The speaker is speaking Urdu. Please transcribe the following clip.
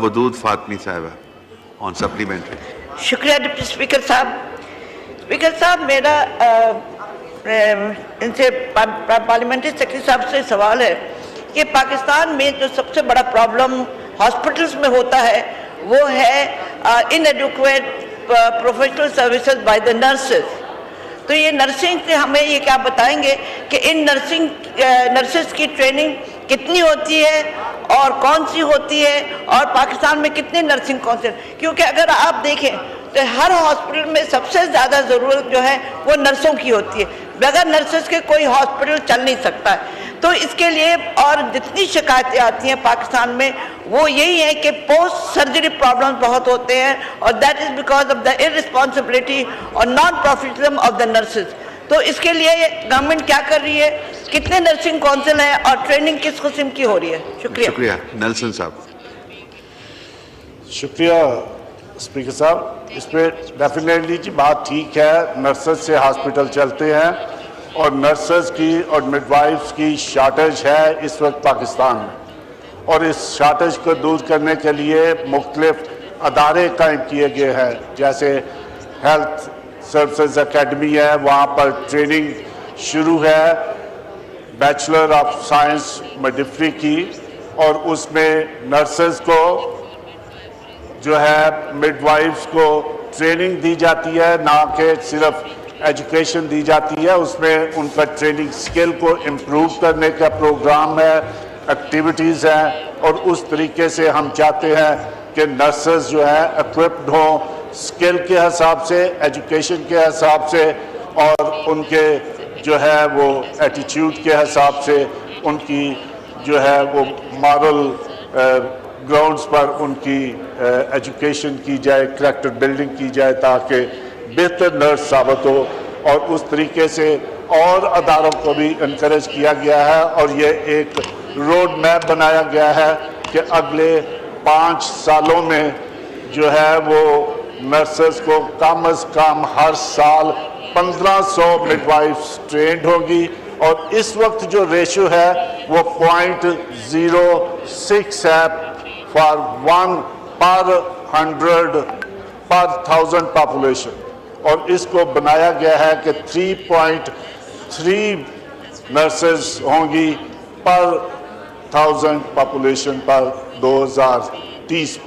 ودود فاطمی صاحبہ آن سپلیمنٹری. شکریہ ڈپٹی اسپیکر صاحب. اسپیکر صاحب میرا ان سے پارلیمنٹری سیکرٹری صاحب سے سوال ہے کہ پاکستان میں جو سب سے بڑا پرابلم ہاسپٹلس میں ہوتا ہے وہ ہے inadequate professional services by the nurses. تو یہ نرسنگ سے ہمیں یہ کیا بتائیں گے کہ ان نرسز کی ٹریننگ کتنی ہوتی ہے اور کون سی ہوتی ہے, اور پاکستان میں کتنے نرسنگ کونسل, کیونکہ اگر آپ دیکھیں تو ہر ہاسپٹل میں سب سے زیادہ ضرورت جو ہے وہ نرسوں کی ہوتی ہے. بغیر نرسز کے کوئی ہاسپٹل چل نہیں سکتا ہے. تو اس کے لیے اور جتنی شکایتیں آتی ہیں پاکستان میں وہ یہی ہے کہ پوسٹ سرجری پرابلمز بہت ہوتے ہیں, اور that is because of the irresponsibility اور non professionalism of the nurses. تو اس کے لیے گورنمنٹ کیا کر رہی ہے, کتنے نرسنگ کونسل ہیں اور ٹریننگ کس قسم کی ہو رہی ہے؟ شکریہ. شکریہ. نیلسن صاحب. شکریہ اسپیکر صاحب. اس پہ ڈیفینیٹلی جی بات ٹھیک ہے, نرسز سے ہاسپٹل چلتے ہیں اور نرسز کی اور مڈ وائفس کی شارٹیج ہے اس وقت پاکستان میں, اور اس شارٹیج کو دور کرنے کے لیے مختلف ادارے قائم کیے گئے ہیں, جیسے ہیلتھ سروسز اکیڈمی ہے, وہاں پر ٹریننگ شروع ہے بیچلر آف سائنس میڈیفری کی, اور اس میں نرسز کو جو ہے مڈ وائفس کو ٹریننگ دی جاتی ہے, نہ کہ صرف ایجوکیشن دی جاتی ہے, اس میں ان کا ٹریننگ سکل کو امپروو کرنے کا پروگرام ہے, ایکٹیویٹیز ہیں, اور اس طریقے سے ہم چاہتے ہیں کہ نرسز جو ہے اکوپڈ ہوں سکل کے حساب سے, ایجوکیشن کے حساب سے, اور ان کے جو ہے وہ ایٹیٹیوڈ کے حساب سے, ان کی جو ہے وہ مارل گراؤنڈز پر ان کی ایجوکیشن کی جائے, کریکٹر بلڈنگ کی جائے, تاکہ بہتر نرس ثابت ہو. اور اس طریقے سے اور اداروں کو بھی انکریج کیا گیا ہے, اور یہ ایک روڈ میپ بنایا گیا ہے کہ اگلے 5 سالوں میں جو ہے وہ نرسز کو کم از کم ہر سال 1500 مڈ وائفس ٹرینڈ ہوگی, اور اس وقت جو ریشو ہے وہ 0.06 ہے فار 1 پر 100 پر 1000 پاپولیشن, اور اس کو بنایا گیا ہے کہ 3.3 نرسز ہوں گی پر 1000 پاپولیشن پر 2030